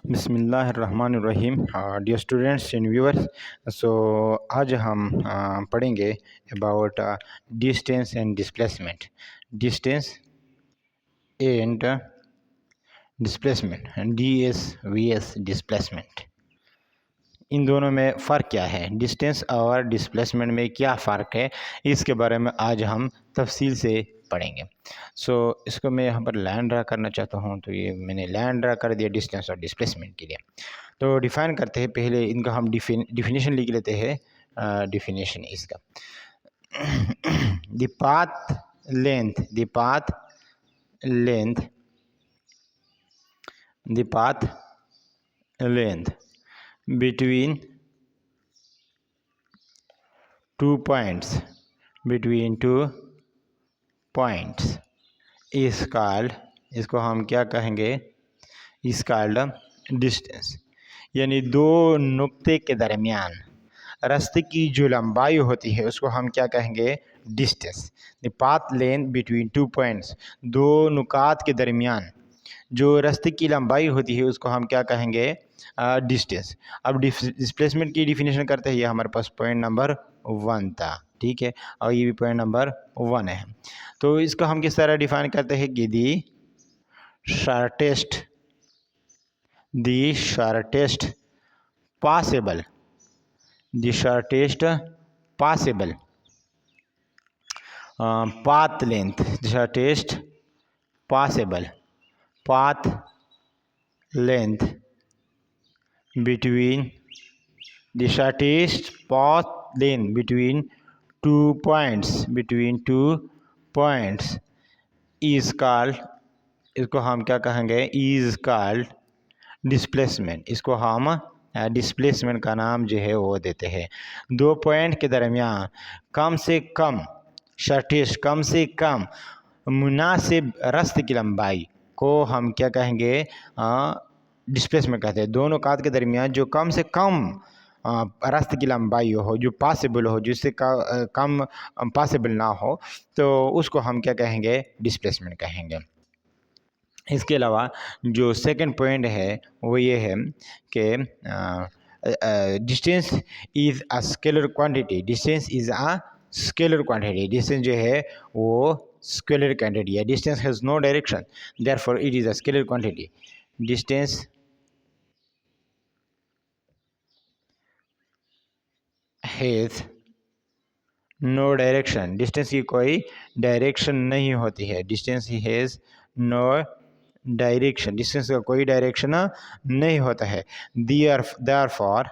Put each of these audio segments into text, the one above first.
बिस्मिल्लाहिर्रहमानिर्रहीम। Dear students and viewers, so आज हम पढ़ेंगे about distance and displacement. Distance and displacement, D S V S displacement, इन दोनों में फ़र्क क्या है, डिस्टेंस और डिस्प्लेसमेंट में क्या फ़र्क है, इसके बारे में आज हम तफसील से पढ़ेंगे। इसको मैं यहाँ पर लाइन ड्रा करना चाहता हूँ, तो ये मैंने लाइन ड्रा कर दिया डिस्टेंस और डिस्प्लेसमेंट के लिए। तो डिफ़ाइन करते हैं, पहले इनका हम डिफिनेशन लिख लेते हैं। डिफिनेशन इसका the path length, the path length between two points is called, इसको हम क्या कहेंगे, इस कॉल्ड डिस्टेंस। यानी दो नुक्ते के दरमियान रास्ते की जो लंबाई होती है उसको हम क्या कहेंगे, distance. The path length between two points, दो नुकात के दरमियान जो रास्ते की लंबाई होती है उसको हम क्या कहेंगे, डिस्टेंस। अब डिस्प्लेसमेंट की डिफिनेशन करते हैं, ये हमारे पास पॉइंट नंबर 1 था, ठीक है, और ये भी पॉइंट नंबर 1 है। तो इसको हम किस तरह डिफाइन करते हैं कि दी shortest possible path length, the shortest possible path length between two points is called, इसको हम क्या कहेंगे, is called डिस्प्लेसमेंट। इसको हम डिस्प्लेसमेंट का नाम जो है वो देते हैं। दो पॉइंट के दरमियान कम से कम शॉर्टेस्ट, कम से कम मुनासिब रास्ते की लंबाई को हम क्या कहेंगे, डिस्प्लेसमेंट कहते हैं। दोनों कात के दरमियान जो कम से कम रास्ते की लंबाई हो, जो पॉसिबल हो, जिससे कम पॉसिबल ना हो, तो उसको हम क्या कहेंगे, डिस्प्लेसमेंट कहेंगे। इसके अलावा जो सेकंड पॉइंट है वो ये है कि distance is a scalar quantity. Distance is a scalar quantity, distance जो है वो स्केलर क्वांटिटी है। Distance has no direction, therefore it is a scalar quantity. Distance has no direction, distance की कोई डायरेक्शन नहीं होती है। Distance has no direction, distance का कोई डायरेक्शन नहीं होता है। therefore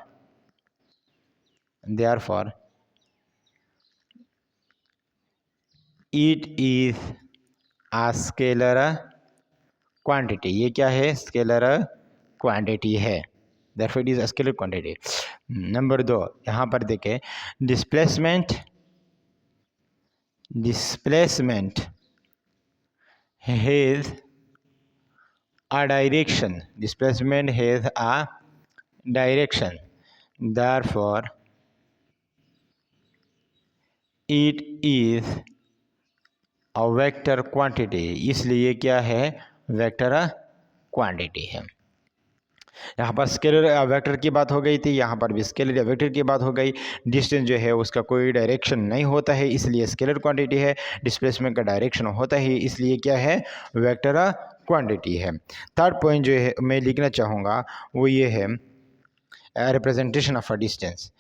it is a scalar quantity। ये क्या है, स्केलर क्वांटिटी है, therefore it is a scalar quantity। Number 2, यहाँ पर देखें, displacement has a direction, displacement has a direction, therefore it is a vector quantity। इसलिए क्या है, वेक्टर क्वांटिटी है। यहाँ पर स्केलर वेक्टर की बात हो गई थी, यहाँ पर भी स्केलर वेक्टर की बात हो गई। डिस्टेंस जो है उसका कोई डायरेक्शन नहीं होता है, इसलिए स्केलर क्वांटिटी है। डिस्प्लेसमेंट का डायरेक्शन होता है, इसलिए क्या है, वेक्टर क्वांटिटी है। थर्ड पॉइंट जो है मैं लिखना चाहूँगा वो ये है, representation of a distance.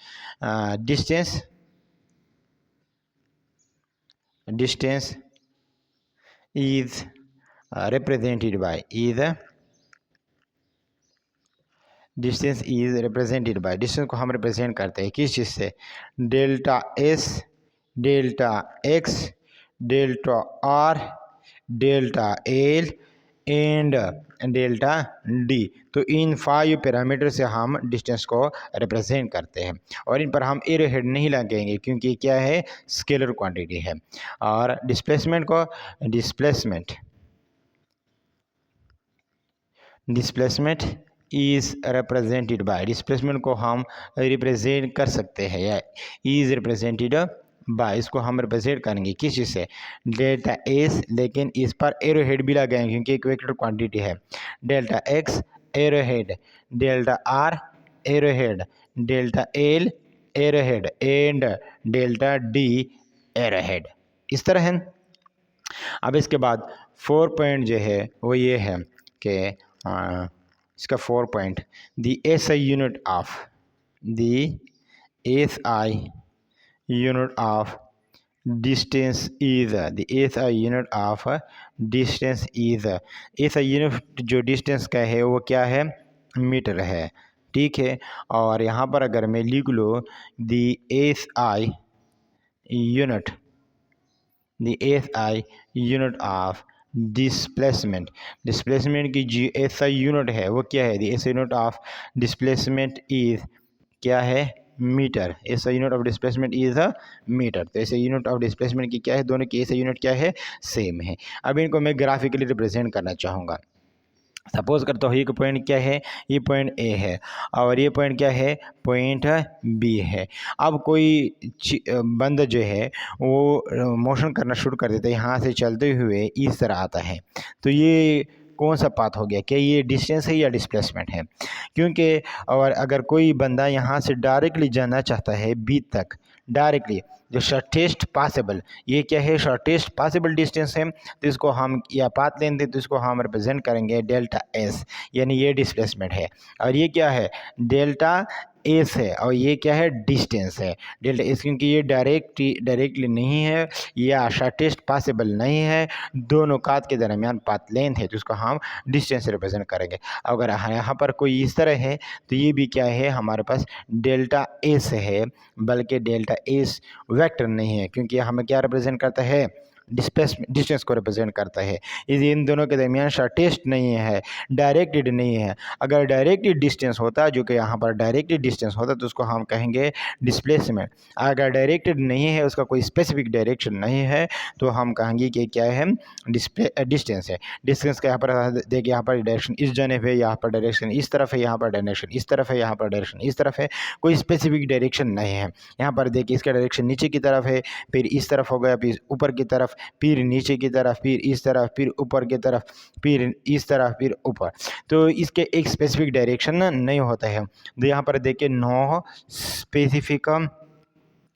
Distance is represented by distance को हम रिप्रेजेंट करते हैं किस चीज़ से, delta S, delta x, delta R, delta L and delta D. तो इन 5 पैरामीटर से हम डिस्टेंस को रिप्रेजेंट करते हैं, और इन पर हम एरो हेड नहीं लगाएंगे क्योंकि क्या है, स्केलर क्वांटिटी है। और displacement is represented by, displacement को हम रिप्रेजेंट कर सकते हैं, या इज़ रिप्रेजेंटेड बाय, इसको हम रिप्रेजेंट करेंगे किस चीज़ से, डेल्टा एस, लेकिन इस पर एरो हेड भी लगाएंगे क्योंकि एक वेक्टर क्वांटिटी है, delta x arrowhead, delta R arrowhead, delta L arrowhead and delta D arrowhead। इस तरह है। अब इसके बाद 4 पॉइंट जो है वो ये है कि इसका 4 point, the SI unit of the SI unit of distance is the SI unit of distance is SI unit जो डिस्टेंस का है वो क्या है, मीटर है। ठीक है, और यहाँ पर अगर मैं लिख लो the SI unit, the SI unit of displacement, displacement की जो SI यूनिट है वो क्या है, the SI unit of displacement is क्या है, metre. SI unit of displacement is a metre. तो SI यूनिट ऑफ डिस्प्लेसमेंट की क्या है, दोनों की SI यूनिट क्या है, सेम है। अब इनको मैं ग्राफिकली रिप्रेजेंट करना चाहूँगा। सपोज करता हूँ ये पॉइंट क्या है, ये पॉइंट ए है और ये पॉइंट क्या है, पॉइंट बी है। अब कोई बंदा जो है वो मोशन करना शुरू कर देता है, यहाँ से चलते हुए इस तरह आता है, तो ये कौन सा पाथ हो गया, क्या ये डिस्टेंस है या डिस्प्लेसमेंट है? क्योंकि और अगर कोई बंदा यहाँ से डायरेक्टली जाना चाहता है बी तक, डायरेक्टली जो शॉर्टेस्ट पॉसिबल, ये क्या है, शॉर्टेस्ट पॉसिबल डिस्टेंस है, तो इसको हम या पाथ लेंथ है तो इसको हम रिप्रेजेंट करेंगे डेल्टा एस, यानी ये डिस्प्लेसमेंट है। और ये क्या है, डेल्टा एस है, और ये क्या है, डिस्टेंस है डेल्टा एस, क्योंकि ये डायरेक्टली नहीं है या शॉर्टेस्ट पॉसिबल नहीं है, दोनों कात के दरमियान पाथ लेंथ है, तो इसको हम डिस्टेंस रिप्रेजेंट करेंगे। अगर यहाँ पर कोई इस तरह है तो ये भी क्या है, हमारे पास डेल्टा एस है, बल्कि डेल्टा एस वेक्टर नहीं है, क्योंकि हमें क्या रिप्रेजेंट करता है, डिस्टेंस को रिप्रेजेंट करता है। इस इन दोनों के दरमियान शॉर्टेस्ट नहीं है, डायरेक्टेड नहीं है। अगर डायरेक्टेड डिस्टेंस होता, जो कि यहाँ पर डायरेक्टेड डिस्टेंस होता, तो उसको हम कहेंगे डिस्प्लेसमेंट। अगर डायरेक्टेड नहीं है, उसका कोई स्पेसिफिक डायरेक्शन नहीं है, तो हम कहेंगे कि क्या है, डिस्टेंस है। डिस्टेंस का यहाँ पर देखिए, यहाँ पर डायरेक्शन इस जानब है, यहाँ पर डायरेक्शन इस तरफ है, यहाँ पर डायरेक्शन इस तरफ है, यहाँ पर डायरेक्शन इस तरफ है, कोई स्पेसिफिक डायरेक्शन नहीं है। यहाँ पर देखिए इसका डायरेक्शन नीचे की तरफ है, फिर इस तरफ हो गया, फिर ऊपर की तरफ, फिर नीचे की तरफ, फिर इस तरफ, फिर ऊपर की तरफ, फिर इस तरफ, फिर ऊपर। तो इसके एक स्पेसिफिक डायरेक्शन नहीं होता है। तो यहाँ पर देखिए नो स्पेसिफिक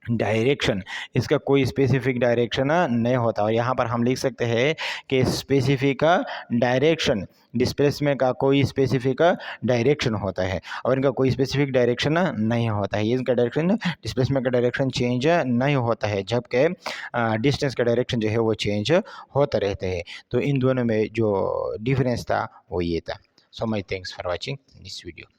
डायरेक्शन, इसका कोई स्पेसिफिक डायरेक्शन नहीं होता। और यहाँ पर हम लिख सकते हैं कि स्पेसिफिक डायरेक्शन, डिस्प्लेसमेंट का कोई स्पेसिफिक डायरेक्शन होता है और इनका कोई स्पेसिफिक डायरेक्शन नहीं होता है। इनका डायरेक्शन, डिस्प्लेसमेंट का डायरेक्शन चेंज नहीं होता है, जबकि डिस्टेंस का डायरेक्शन जो है वो चेंज होता रहता है। तो इन दोनों में जो डिफरेंस था वो ये था। So my thanks for watching this video.